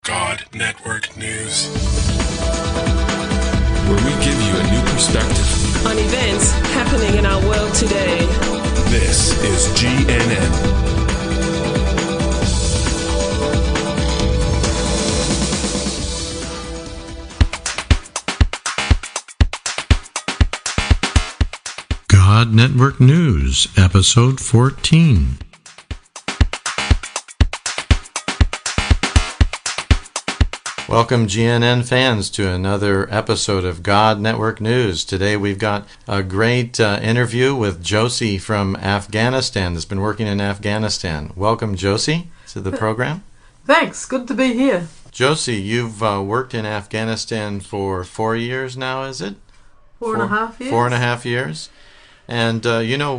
God Network News, where we give you a new perspective on events happening in our world today. This is GNN. God Network News, Episode 14. Welcome, GNN fans, to another episode of God Network News. Today we've got a great interview with Josie from Afghanistan that's been working in Afghanistan. Welcome, Josie, to the program. Thanks. Good to be here. Josie, you've worked in Afghanistan for 4 years now, is it? 4.5 years. 4.5 years. And,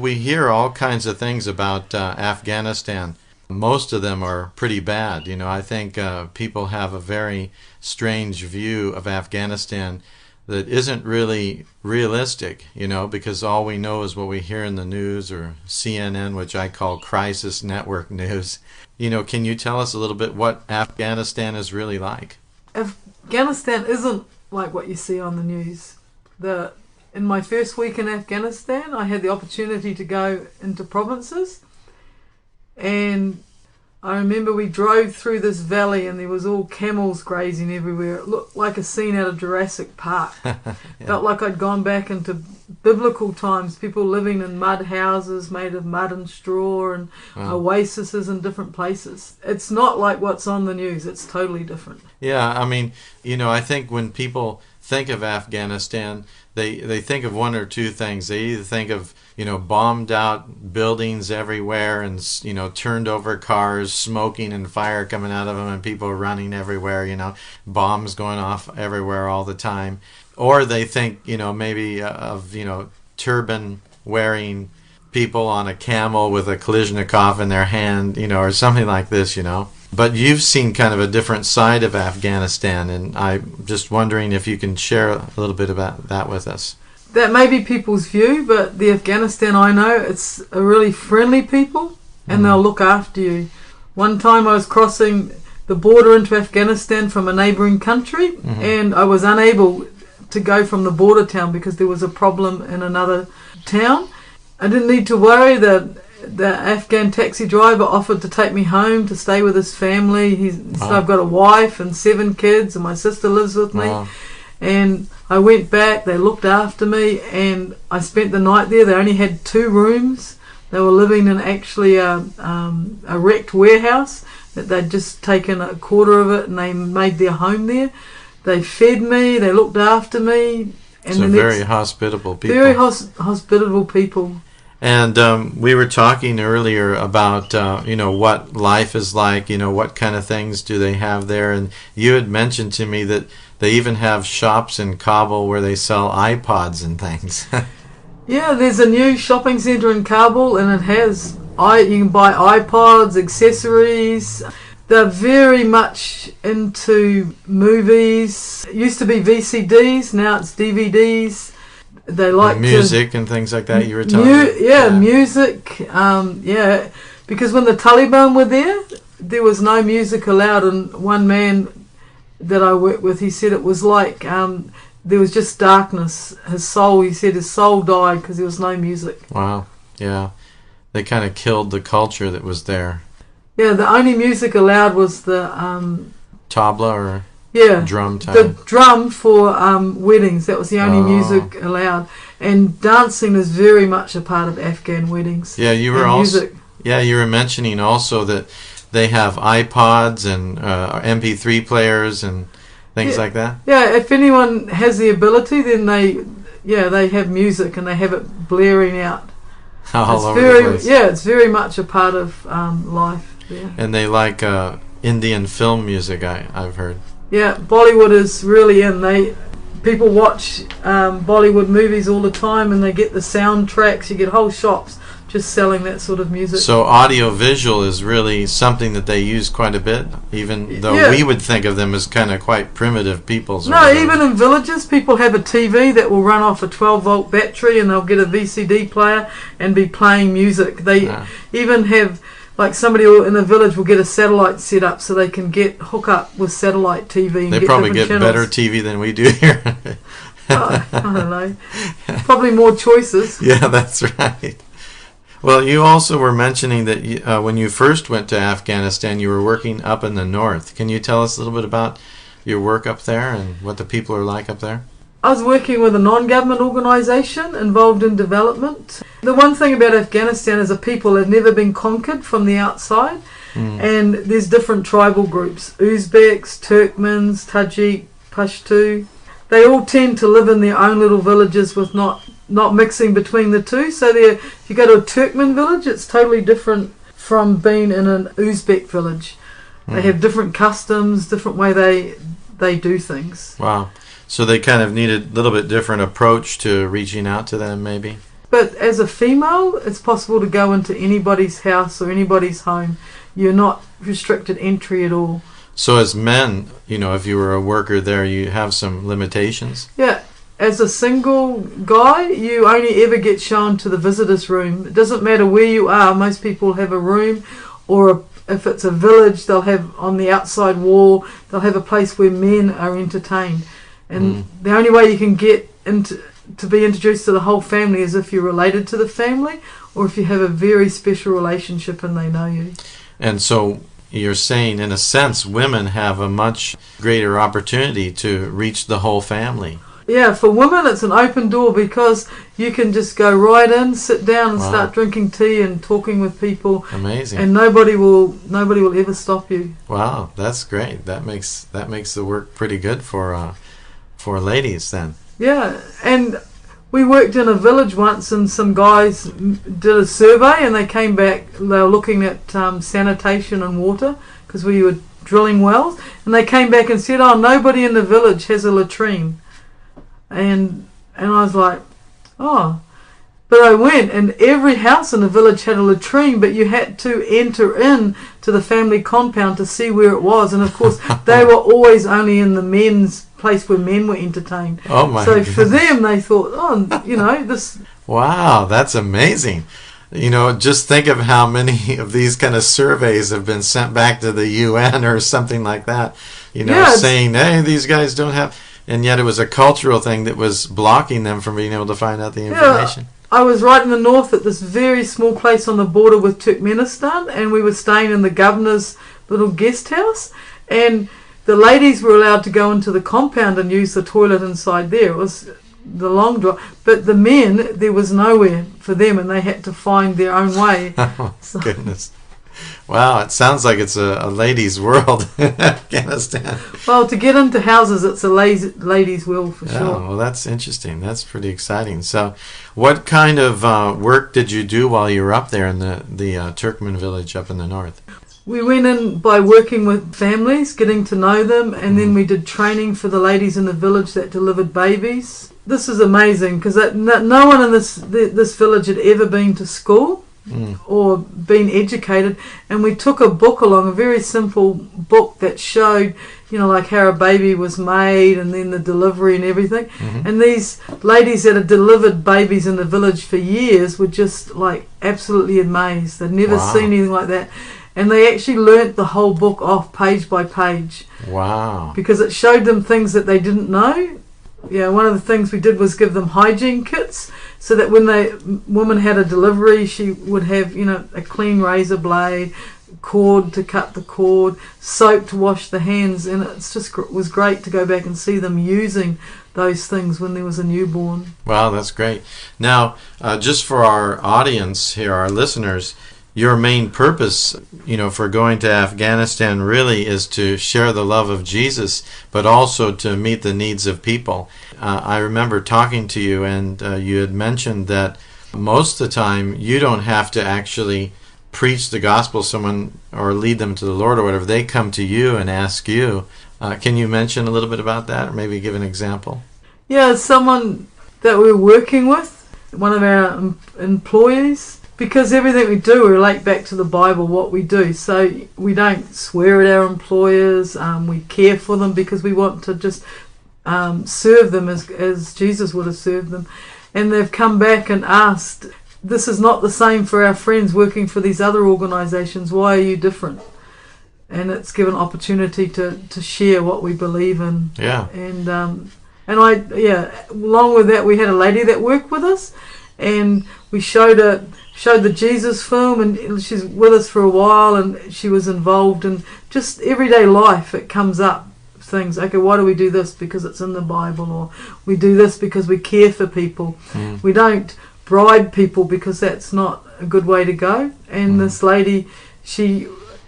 we hear all kinds of things about Afghanistan. Most of them are pretty bad. I think people have a very strange view of Afghanistan that isn't really realistic, because all we know is what we hear in the news or CNN, which I call crisis network news. Can you tell us a little bit what Afghanistan is really like? Afghanistan isn't like what you see on the news. In my first week in Afghanistan, I had the opportunity to go into provinces, and I remember we drove through this valley and there was all camels grazing everywhere. It looked like a scene out of Jurassic Park. Yeah. Felt like I'd gone back into biblical times, people living in mud houses made of mud and straw, and oases in different places. It's not like what's on the news. It's totally different. Yeah, I think when people think of Afghanistan, they think of one or two things. They either think of, bombed out buildings everywhere and, turned over cars, smoking and fire coming out of them and people running everywhere, bombs going off everywhere all the time. Or they think, maybe of, turban wearing people on a camel with a Kalashnikov in their hand, or something like this, But you've seen kind of a different side of Afghanistan, and I'm just wondering if you can share a little bit about that with us. That may be people's view, but the Afghanistan I know, it's a really friendly people, and they'll look after you. One time I was crossing the border into Afghanistan from a neighbouring country, and I was unable to go from the border town because there was a problem in another town. I didn't need to worry that the Afghan taxi driver offered to take me home to stay with his family. He said, I've got a wife and 7 kids, and my sister lives with me. And I went back, they looked after me, and I spent the night there. They only had 2 rooms. They were living in actually a wrecked warehouse that they'd just taken a quarter of it, and they made their home there. They fed me, they looked after me. And so very hospitable people. Very hospitable people. And we were talking earlier about, what life is like, what kind of things do they have there. And you had mentioned to me that they even have shops in Kabul where they sell iPods and things. Yeah, there's a new shopping centre in Kabul, and it has, you can buy iPods, accessories. They're very much into movies. It used to be VCDs, now it's DVDs. They like music and things like that. You were telling me. Music. Because when the Taliban were there was no music allowed. And one man that I worked with, he said it was like there was just darkness. He said his soul died because there was no music. Wow. Yeah, they kind of killed the culture that was there. Yeah, the only music allowed was the tabla or. Yeah, drum time. The drum for weddings. That was the only music allowed. And dancing is very much a part of Afghan weddings. Yeah, you were you were mentioning also that they have iPods and mp3 players and things like that. Yeah, if anyone has the ability, then they have music and they have it blaring out. All over the place. Yeah, it's very much a part of life. Yeah. And they like Indian film music, I've heard. Yeah, Bollywood is really in. People watch Bollywood movies all the time, and they get the soundtracks. You get whole shops just selling that sort of music. So audio-visual is really something that they use quite a bit, even though we would think of them as kind of quite primitive peoples. No, even in villages, people have a TV that will run off a 12-volt battery, and they'll get a VCD player and be playing music. They even have Like somebody in a village will get a satellite set up so they can hook up with satellite TV. And They probably get channels. better TV than we do here. I don't know. Probably more choices. Yeah, that's right. Well, you also were mentioning that when you first went to Afghanistan, you were working up in the north. Can you tell us a little bit about your work up there and what the people are like up there? I was working with a non-government organisation involved in development. The one thing about Afghanistan is the people have never been conquered from the outside, and there's different tribal groups: Uzbeks, Turkmens, Tajik, Pashto. They all tend to live in their own little villages with not mixing between the two. So if you go to a Turkmen village, it's totally different from being in an Uzbek village. They have different customs, different way they do things. Wow. So they kind of need a little bit different approach to reaching out to them, maybe? But as a female, it's possible to go into anybody's house or anybody's home. You're not restricted entry at all. So as men, if you were a worker there, you have some limitations? Yeah. As a single guy, you only ever get shown to the visitor's room. It doesn't matter where you are. Most people have a room, or if it's a village, they'll have on the outside wall, they'll have a place where men are entertained. And the only way you can get to be introduced to the whole family is if you're related to the family, or if you have a very special relationship and they know you. And so you're saying, in a sense, women have a much greater opportunity to reach the whole family. Yeah, for women it's an open door because you can just go right in, sit down and start drinking tea and talking with people. Amazing. And nobody will ever stop you. Wow, that's great. That makes the work pretty good for ladies then. Yeah, and we worked in a village once and some guys did a survey and they came back, they were looking at sanitation and water because we were drilling wells, and they came back and said, nobody in the village has a latrine. And I was like, but I went and every house in the village had a latrine, but you had to enter in to the family compound to see where it was, and of course they were always only in the men's place where men were entertained. Oh my So goodness. for them they thought, this. Wow, that's amazing. Just think of how many of these kind of surveys have been sent back to the UN or something like that, saying, hey, these guys don't have, and yet it was a cultural thing that was blocking them from being able to find out the information. I was right in the north at this very small place on the border with Turkmenistan, and we were staying in the governor's little guest house, and the ladies were allowed to go into the compound and use the toilet inside there. It was the long drive, but the men, there was nowhere for them and they had to find their own way. Oh, goodness. Wow, it sounds like it's a ladies' world in Afghanistan. Well, to get into houses, it's a ladies' world for sure. Oh, well, that's interesting. That's pretty exciting. So, what kind of work did you do while you were up there in the Turkmen village up in the north? We went in by working with families, getting to know them, and then we did training for the ladies in the village that delivered babies. This is amazing because no one in this village had ever been to school or been educated, and we took a book along, a very simple book that showed, like how a baby was made and then the delivery and everything. And these ladies that had delivered babies in the village for years were just like absolutely amazed. They'd never seen anything like that. And they actually learnt the whole book off page by page. Wow. Because it showed them things that they didn't know. Yeah, one of the things we did was give them hygiene kits so that when the woman had a delivery, she would have, a clean razor blade, cord to cut the cord, soap to wash the hands. And it was great to go back and see them using those things when there was a newborn. Wow, that's great. Now, just for our audience here, our listeners, your main purpose, for going to Afghanistan really is to share the love of Jesus, but also to meet the needs of people. I remember talking to you, and you had mentioned that most of the time you don't have to actually preach the gospel to someone or lead them to the Lord or whatever. They come to you and ask you. Can you mention a little bit about that, or maybe give an example? Yeah, someone that we're working with, one of our employees. Because everything we do, we relate back to the Bible, what we do. So we don't swear at our employers. We care for them because we want to just serve them as Jesus would have served them. And they've come back and asked, this is not the same for our friends working for these other organisations. Why are you different? And it's given opportunity to share what we believe in. Yeah. And along with that, we had a lady that worked with us, and we showed the Jesus film, and she's with us for a while, and she was involved in just everyday life. It comes up things. Okay, why do we do this? Because it's in the Bible, or we do this because we care for people. We don't bribe people because that's not a good way to go. And this lady,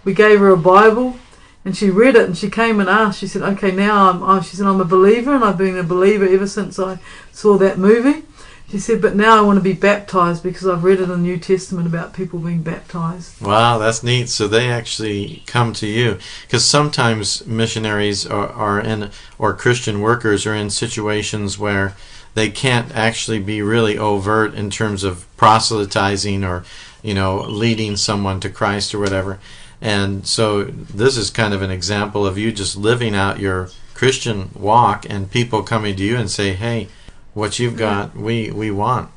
we gave her a Bible, and she read it, and she came and asked. She said, "Okay, now she said, I'm a believer, and I've been a believer ever since I saw that movie." She said, "But now I want to be baptized because I've read in the New Testament about people being baptized." Wow, that's neat. So they actually come to you, because sometimes missionaries or Christian workers are in situations where they can't actually be really overt in terms of proselytizing or, leading someone to Christ or whatever. And so this is kind of an example of you just living out your Christian walk, and people coming to you and say, "Hey, what you've got, we want."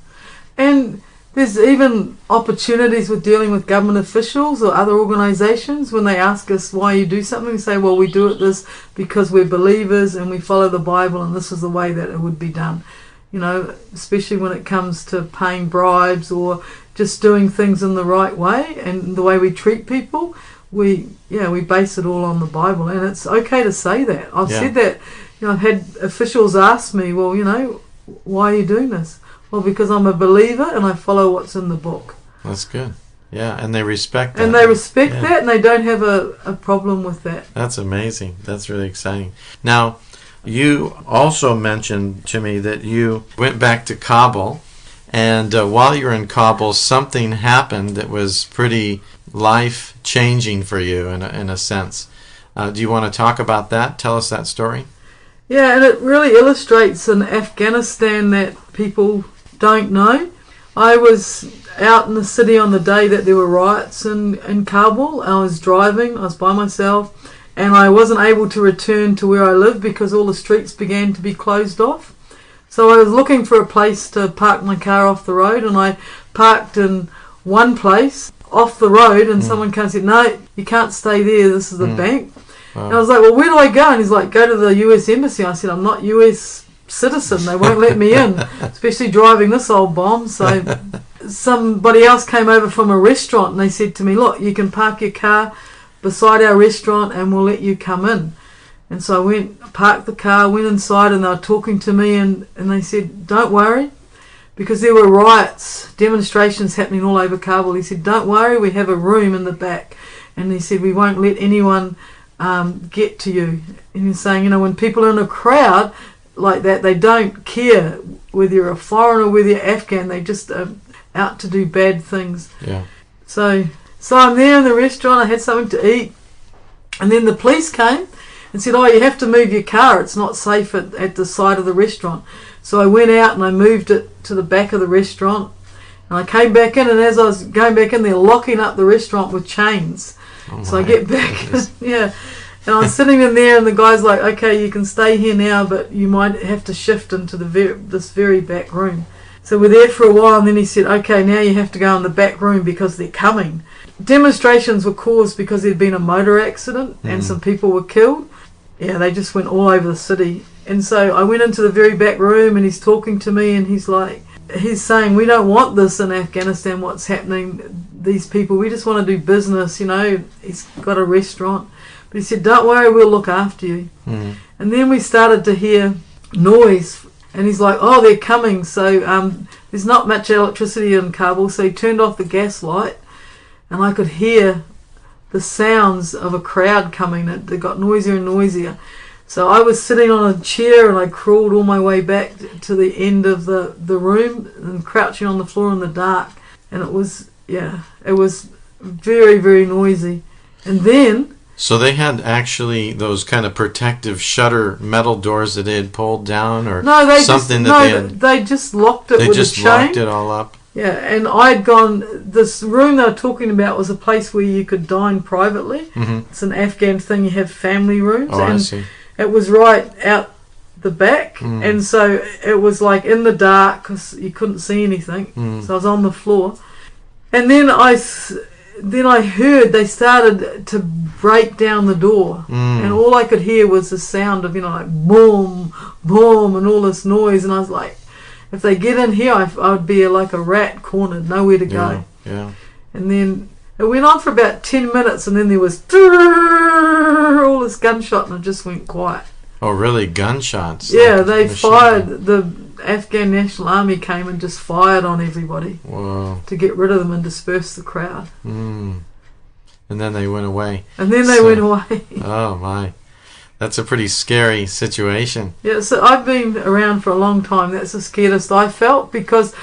And there's even opportunities with dealing with government officials or other organisations when they ask us why you do something. We say, well, we do it this because we're believers and we follow the Bible, and this is the way that it would be done. Especially when it comes to paying bribes or just doing things in the right way and the way we treat people. We base it all on the Bible, and it's okay to say that. I've said that. I've had officials ask me, well, why are you doing this? Well, because I'm a believer and I follow what's in the book. That's good. Yeah, and they respect that. And they respect that, and they don't have a problem with that. That's amazing. That's really exciting. Now, you also mentioned to me that you went back to Kabul, and while you were in Kabul, something happened that was pretty life-changing for you in a sense. Do you want to talk about that? Tell us that story. Yeah, and it really illustrates in Afghanistan that people don't know. I was out in the city on the day that there were riots in Kabul. I was driving, I was by myself, and I wasn't able to return to where I live because all the streets began to be closed off. So I was looking for a place to park my car off the road, and I parked in one place off the road, and someone came and said, "No, you can't stay there, this is the bank." And I was like, "Well, where do I go?" And he's like, "Go to the US Embassy." I said, "I'm not US citizen, they won't let me in, especially driving this old bomb." So somebody else came over from a restaurant, and they said to me, "Look, you can park your car beside our restaurant and we'll let you come in." And so I parked the car, went inside, and they were talking to me, and they said, "Don't worry," because there were riots, demonstrations happening all over Kabul. He said, "Don't worry, we have a room in the back." And he said, "We won't let anyone get to you." And he's saying, when people are in a crowd like that, they don't care whether you're a foreigner or whether you're Afghan. They just are out to do bad things. Yeah. So I'm there in the restaurant. I had something to eat, and then the police came and said, "Oh, you have to move your car. It's not safe at the side of the restaurant." So I went out and I moved it to the back of the restaurant, and I came back in, and as I was going back in, they're locking up the restaurant with chains. So I get back, and I was sitting in there, and the guy's like, "Okay, you can stay here now, but you might have to shift into this very back room." So we're there for a while, and then he said, "Okay, now you have to go in the back room because they're coming." Demonstrations were caused because there'd been a motor accident and some people were killed. Yeah, they just went all over the city. And so I went into the very back room, and he's talking to me, and he's saying, "We don't want this in Afghanistan, what's happening, these people, we just want to do business." He's got a restaurant. But he said, "Don't worry, we'll look after you." And then we started to hear noise, and he's like, "Oh, they're coming." So there's not much electricity in Kabul, so he turned off the gas light, and I could hear the sounds of a crowd coming. It got noisier and noisier. So I was sitting on a chair, and I crawled all my way back to the end of the room and crouching on the floor in the dark. And it was very, very noisy. And then... So they had actually those kind of protective shutter metal doors that they had pulled down, or they just locked it with a chain. They just locked it all up. Yeah, and I'd gone... This room they were talking about was a place where you could dine privately. It's an Afghan thing. You have family rooms. Oh, I see. It was right out the back, and so it was like in the dark because you couldn't see anything. So I was on the floor, and then I heard they started to break down the door, and all I could hear was the sound of, like boom, boom, and all this noise, and I was like, if they get in here, I would be like a rat cornered, nowhere to go. Yeah. And then it went on for about 10 minutes, and then there was all this gunshot, and it just went quiet. Oh, really? Gunshots? Yeah, like they machine fired. gun. The Afghan National Army came and just fired on everybody Whoa. to get rid of them and disperse the crowd. And then they went away. And then they went away. Oh, my. That's a pretty scary situation. Yeah, so I've been around for a long time. That's the scariest I felt, because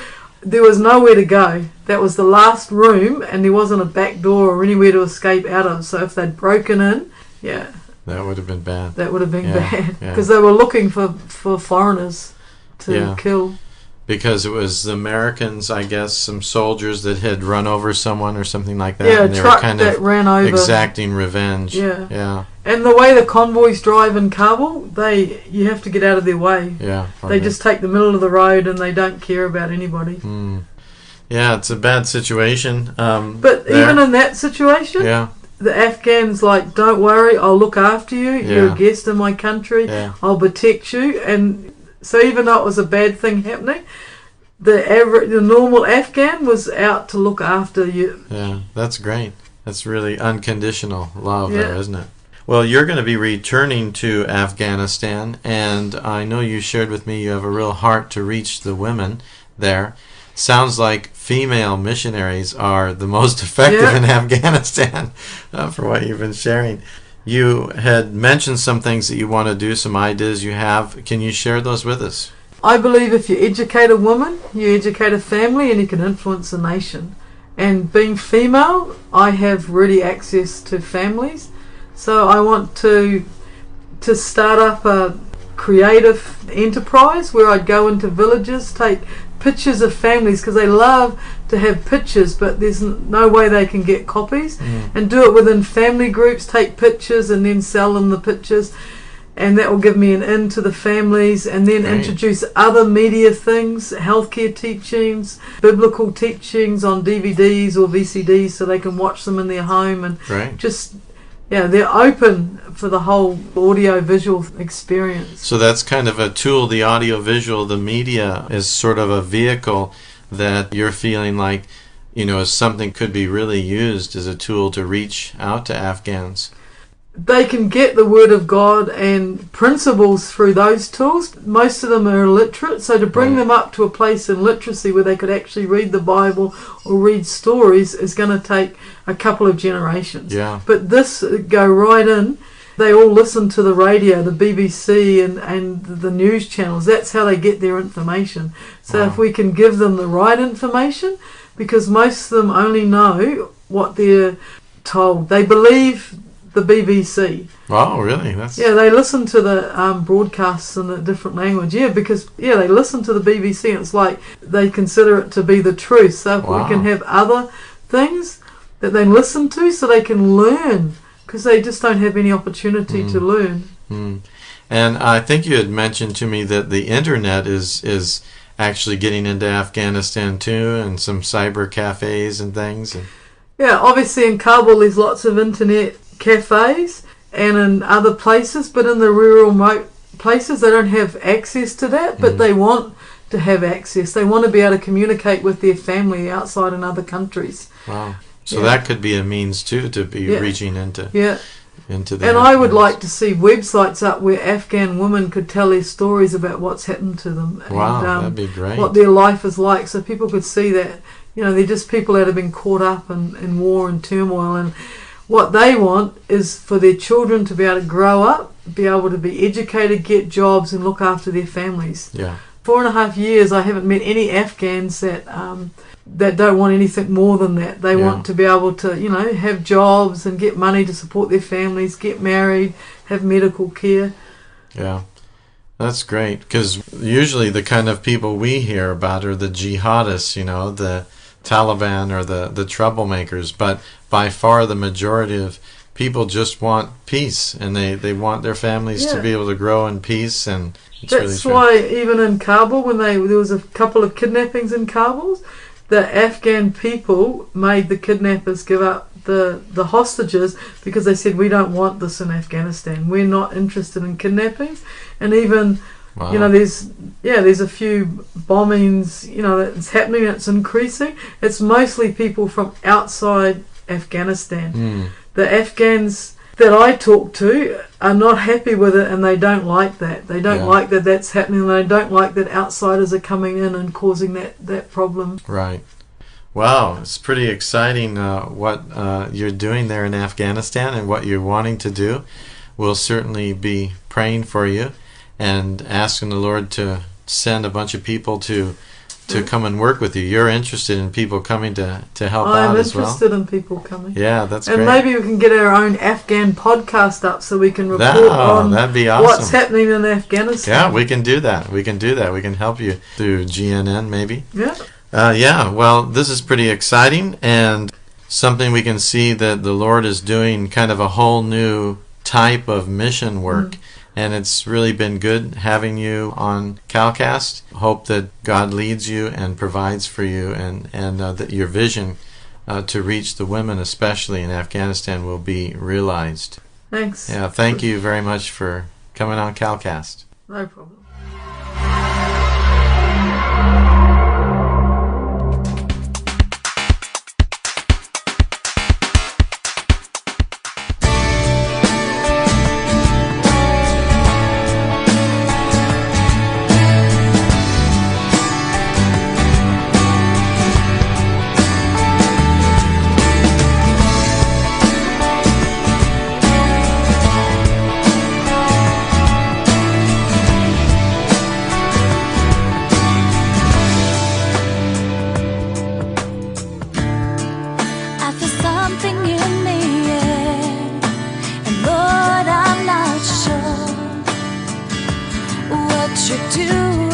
there was nowhere to go. That was the last room, and there wasn't a back door or anywhere to escape out of. So if they'd broken in, that would have been bad. That would have been bad, Yeah. because they were looking for foreigners to kill. Because it was the Americans, I guess, some soldiers that had run over someone or something like that. Yeah, and a they truck were kind that of ran over. exacting revenge. Yeah. And the way the convoys drive in Kabul, you have to get out of their way. Yeah. They just take the middle of the road, and they don't care about anybody. Yeah, it's a bad situation. But even in that situation, the Afghans like, don't worry, I'll look after you. You're a guest in my country. I'll protect you. And so even though it was a bad thing happening, the normal Afghan was out to look after you. Yeah, that's great. That's really unconditional love there, isn't it? Well, you're going to be returning to Afghanistan, and I know you shared with me you have a real heart to reach the women there. Sounds like female missionaries are the most effective in Afghanistan, for what you've been sharing. You had mentioned some things that you want to do, some ideas you have. Can you share those with us? I believe if you educate a woman, you educate a family, and you can influence a nation. And being female, I have ready access to families. So I want to start up a creative enterprise where I'd go into villages, take pictures of families, because they love to have pictures, but there's no way they can get copies, and do it within family groups, take pictures and then sell them the pictures, and that will give me an in to the families, and then introduce other media things, healthcare teachings, biblical teachings on DVDs or VCDs, so they can watch them in their home, and they're open for the whole audio-visual experience. So that's kind of a tool, the audio-visual, the media is sort of a vehicle that you're feeling like, is something could be really used as a tool to reach out to Afghans. They can get the Word of God and principles through those tools. Most of them are illiterate, so to bring them up to a place in literacy where they could actually read the Bible or read stories is going to take a couple of generations. Yeah. But this go right in. They all listen to the radio, the BBC and the news channels. That's how they get their information. So if we can give them the right information, because most of them only know what they're told. They believe the BBC. Wow, really? They listen to the broadcasts in a different language. Because they listen to the BBC, and it's like they consider it to be the truth. So if we can have other things that they listen to, so they can learn, because they just don't have any opportunity to learn. And I think you had mentioned to me that the internet is actually getting into Afghanistan too, and some cyber cafes and things. Yeah, obviously in Kabul there's lots of internet cafes and in other places, but in the rural remote places they don't have access to that, but they want to have access. They want to be able to communicate with their family outside in other countries. Wow. So that could be a means too to be reaching into the And I would like to see websites up where Afghan women could tell their stories about what's happened to them. Wow, and, that'd be great. What their life is like, so people could see that, they're just people that have been caught up in war and turmoil, and what they want is for their children to be able to grow up, be able to be educated, get jobs, and look after their families. 4.5 years I haven't met any Afghans that don't want anything more than that. They want to be able to, have jobs and get money to support their families, get married, have medical care. Yeah, that's great, because usually the kind of people we hear about are the jihadists, the Taliban or the troublemakers, but by far the majority of people just want peace, and they want their families to be able to grow in peace, and it's that's really why even in Kabul, when there was a couple of kidnappings in Kabul, the Afghan people made the kidnappers give up the hostages because they said, we don't want this in Afghanistan. We're not interested in kidnappings. And even you know, there's a few bombings, you know, that's happening, it's increasing. It's mostly people from outside Afghanistan. The Afghans that I talk to are not happy with it, and they don't like that. They don't like that that's happening, and they don't like that outsiders are coming in and causing that problem. Right. Wow, it's pretty exciting what you're doing there in Afghanistan and what you're wanting to do. We'll certainly be praying for you and asking the Lord to send a bunch of people to come and work with you. You're interested in people coming to help out as well? I'm interested in people coming. Yeah, that's great. And maybe we can get our own Afghan podcast up so we can report on that'd be awesome. What's happening in Afghanistan. Yeah, we can do that. We can help you through GNN maybe. Yeah. Well, this is pretty exciting, and something we can see that the Lord is doing kind of a whole new type of mission work. And it's really been good having you on CalCast. Hope that God leads you and provides for you, and that your vision to reach the women, especially in Afghanistan, will be realized. Thanks. Yeah, thank you very much for coming on CalCast. No problem. You're doing